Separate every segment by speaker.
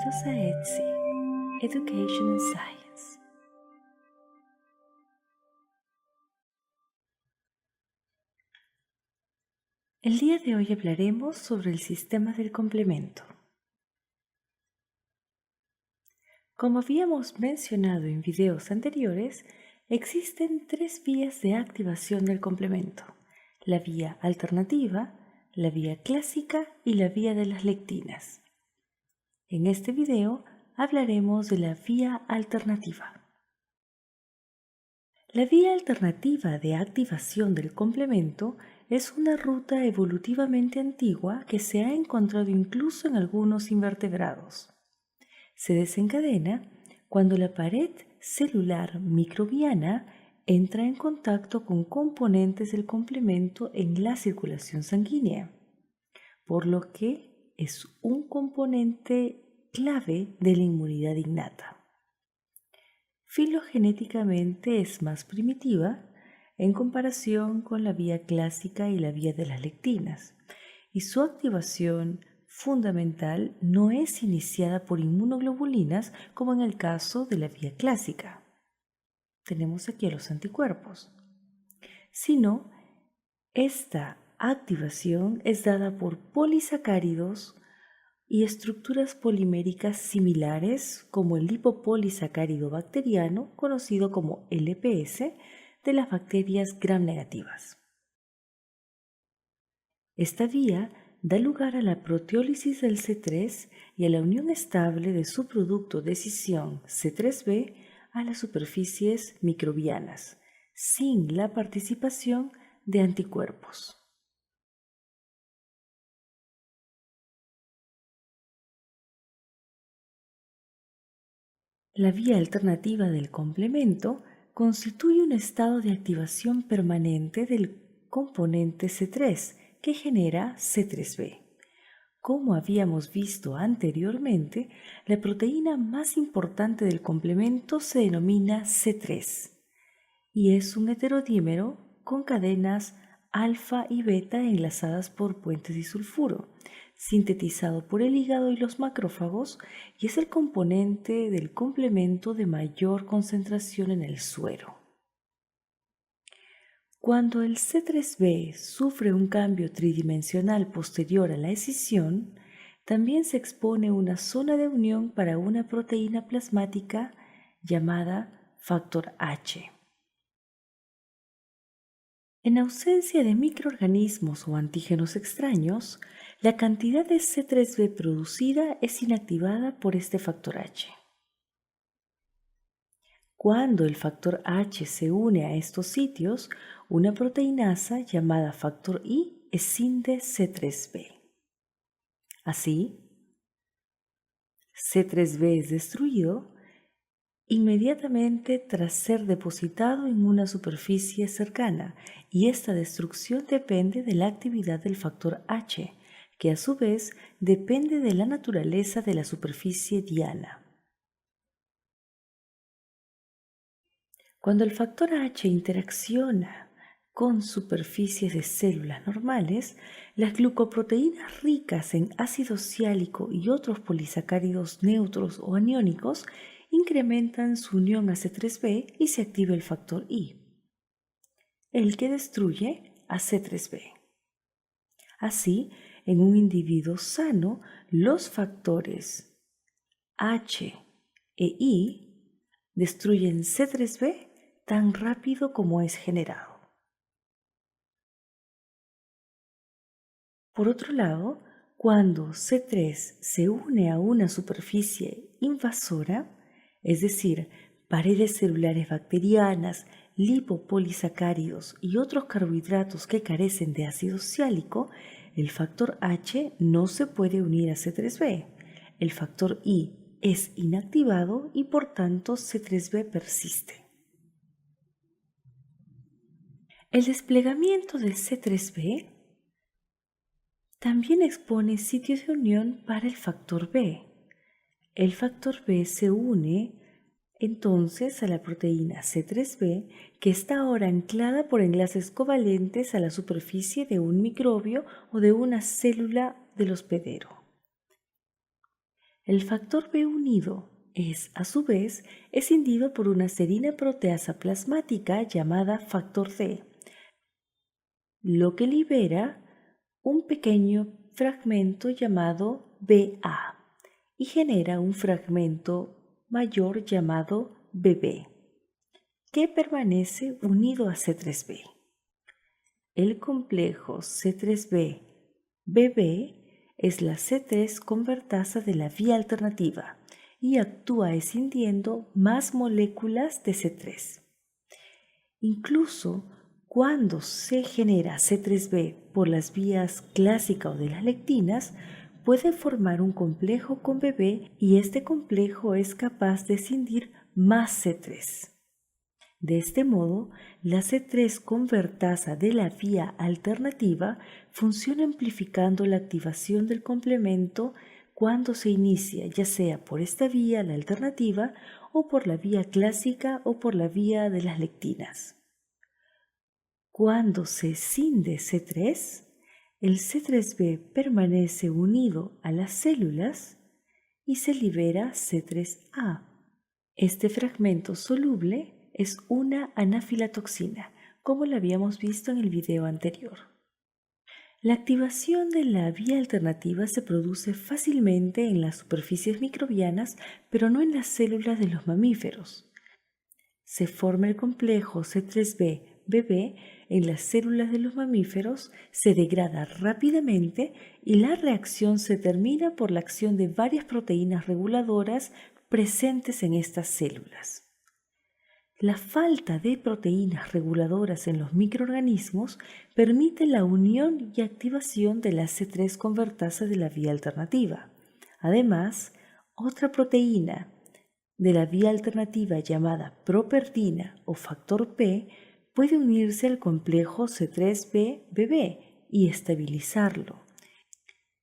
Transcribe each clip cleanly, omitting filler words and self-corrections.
Speaker 1: Bienvenidos a EDSI, Education and Science. El día de hoy hablaremos sobre el sistema del complemento. Como habíamos mencionado en videos anteriores, existen tres vías de activación del complemento: la vía alternativa, la vía clásica y la vía de las lectinas. En este video hablaremos de la vía alternativa. La vía alternativa de activación del complemento es una ruta evolutivamente antigua que se ha encontrado incluso en algunos invertebrados. Se desencadena cuando la pared celular microbiana entra en contacto con componentes del complemento en la circulación sanguínea, por lo que es un componente clave de la inmunidad innata. Filogenéticamente es más primitiva en comparación con la vía clásica y la vía de las lectinas, y su activación fundamental no es iniciada por inmunoglobulinas como en el caso de la vía clásica. Tenemos aquí a los anticuerpos, sino esta activación es dada por polisacáridos y estructuras poliméricas similares como el lipopolisacárido bacteriano, conocido como LPS, de las bacterias gram negativas. Esta vía da lugar a la proteólisis del C3 y a la unión estable de su producto de escisión C3b a las superficies microbianas, sin la participación de anticuerpos. La vía alternativa del complemento constituye un estado de activación permanente del componente C3 que genera C3b. Como habíamos visto anteriormente, la proteína más importante del complemento se denomina C3 y es un heterodímero con cadenas alfa y beta enlazadas por puentes disulfuro, sintetizado por el hígado y los macrófagos, y es el componente del complemento de mayor concentración en el suero. Cuando el C3b sufre un cambio tridimensional posterior a la escisión, también se expone una zona de unión para una proteína plasmática llamada factor H. En ausencia de microorganismos o antígenos extraños, la cantidad de C3b producida es inactivada por este factor H. Cuando el factor H se une a estos sitios, una proteinasa llamada factor I escinde C3b. Así, C3b es destruido inmediatamente tras ser depositado en una superficie cercana, y esta destrucción depende de la actividad del factor H, que a su vez depende de la naturaleza de la superficie diana. Cuando el factor H interacciona con superficies de células normales, las glucoproteínas ricas en ácido siálico y otros polisacáridos neutros o aniónicos incrementan su unión a C3b y se activa el factor I, el que destruye a C3b. Así, en un individuo sano, los factores H e I destruyen C3b tan rápido como es generado. Por otro lado, cuando C3 se une a una superficie invasora, es decir, paredes celulares bacterianas, lipopolisacáridos y otros carbohidratos que carecen de ácido siálico, el factor H no se puede unir a C3b. El factor I es inactivado y por tanto C3b persiste. El desplegamiento de C3b también expone sitios de unión para el factor B. El factor B se une entonces a la proteína C3b, que está ahora anclada por enlaces covalentes a la superficie de un microbio o de una célula del hospedero. El factor B unido es, a su vez, escindido por una serina proteasa plasmática llamada factor D, lo que libera un pequeño fragmento llamado BA y genera un fragmento mayor llamado BB, que permanece unido a C3b. El complejo C3b-BB es la C3 convertasa de la vía alternativa y actúa escindiendo más moléculas de C3. Incluso cuando se genera C3b por las vías clásica o de las lectinas, puede formar un complejo con BB y este complejo es capaz de escindir más C3. De este modo, la C3 convertasa de la vía alternativa funciona amplificando la activación del complemento cuando se inicia, ya sea por esta vía, la alternativa, o por la vía clásica o por la vía de las lectinas. Cuando se escinde C3, el C3b permanece unido a las células y se libera C3a. Este fragmento soluble es una anafilatoxina, como lo habíamos visto en el video anterior. La activación de la vía alternativa se produce fácilmente en las superficies microbianas, pero no en las células de los mamíferos. Se forma el complejo C3b-BB en las células de los mamíferos, se degrada rápidamente y la reacción se termina por la acción de varias proteínas reguladoras presentes en estas células. La falta de proteínas reguladoras en los microorganismos permite la unión y activación de la C3 convertasa de la vía alternativa. Además, otra proteína de la vía alternativa llamada properdina o factor P puede unirse al complejo C3b-BB y estabilizarlo.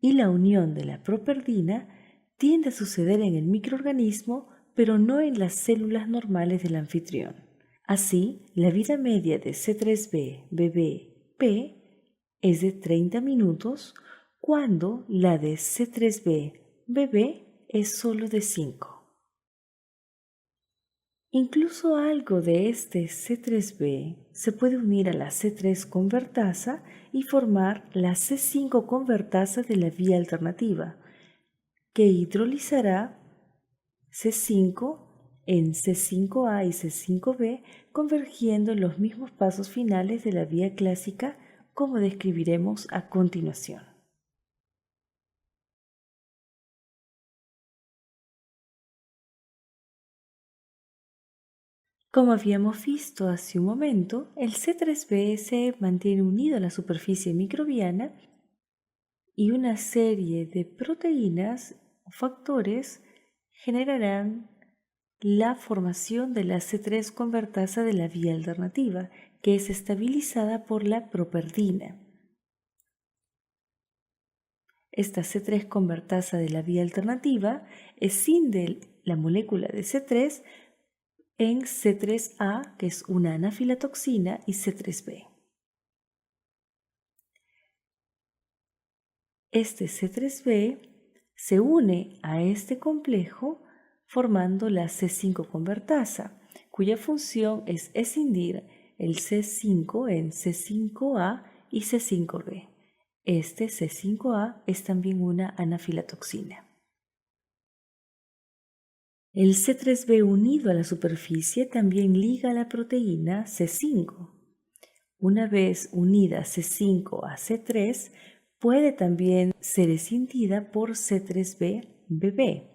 Speaker 1: Y la unión de la properdina tiende a suceder en el microorganismo, pero no en las células normales del anfitrión. Así, la vida media de C3b-BB-P es de 30 minutos, cuando la de C3b-BB es solo de 5. Incluso algo de este C3b se puede unir a la C3 convertasa y formar la C5 convertasa de la vía alternativa, que hidrolizará C5 en C5a y C5b, convergiendo en los mismos pasos finales de la vía clásica, como describiremos a continuación. Como habíamos visto hace un momento, el C3b se mantiene unido a la superficie microbiana y una serie de proteínas o factores generarán la formación de la C3 convertasa de la vía alternativa, que es estabilizada por la properdina. Esta C3 convertasa de la vía alternativa escinde la molécula de C3 en C3A, que es una anafilatoxina, y C3B. Este C3b se une a este complejo formando la C5 convertasa, cuya función es escindir el C5 en C5A y C5b. Este C5A es también una anafilatoxina. El C3b unido a la superficie también liga a la proteína C5. Una vez unida C5 a C3, puede también ser escindida por C3b-BB.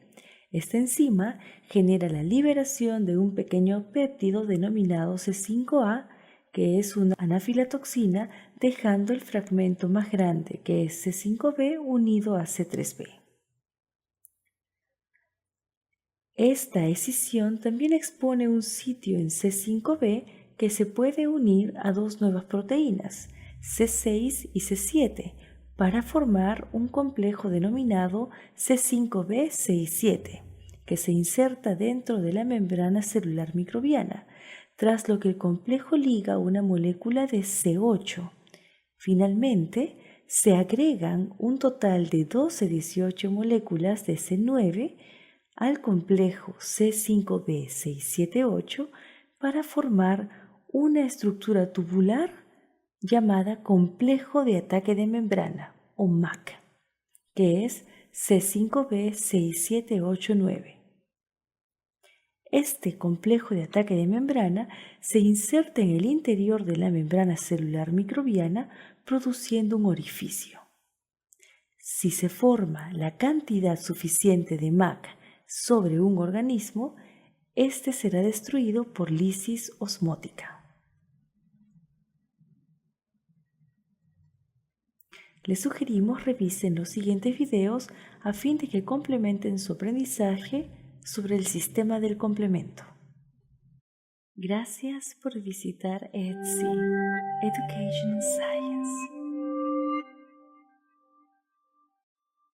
Speaker 1: Esta enzima genera la liberación de un pequeño péptido denominado C5A, que es una anafilatoxina, dejando el fragmento más grande, que es C5b unido a C3b. Esta escisión también expone un sitio en C5b que se puede unir a dos nuevas proteínas, C6 y C7, para formar un complejo denominado C5b67, que se inserta dentro de la membrana celular microbiana, tras lo que el complejo liga una molécula de C8. Finalmente, se agregan un total de 12-18 moléculas de C9 al complejo C5b678 para formar una estructura tubular llamada complejo de ataque de membrana o MAC, que es C5b6789. Este complejo de ataque de membrana se inserta en el interior de la membrana celular microbiana produciendo un orificio. Si se forma la cantidad suficiente de MAC sobre un organismo, este será destruido por lisis osmótica. Les sugerimos revisen los siguientes videos a fin de que complementen su aprendizaje sobre el sistema del complemento. Gracias por visitar Etsy, Education in Science.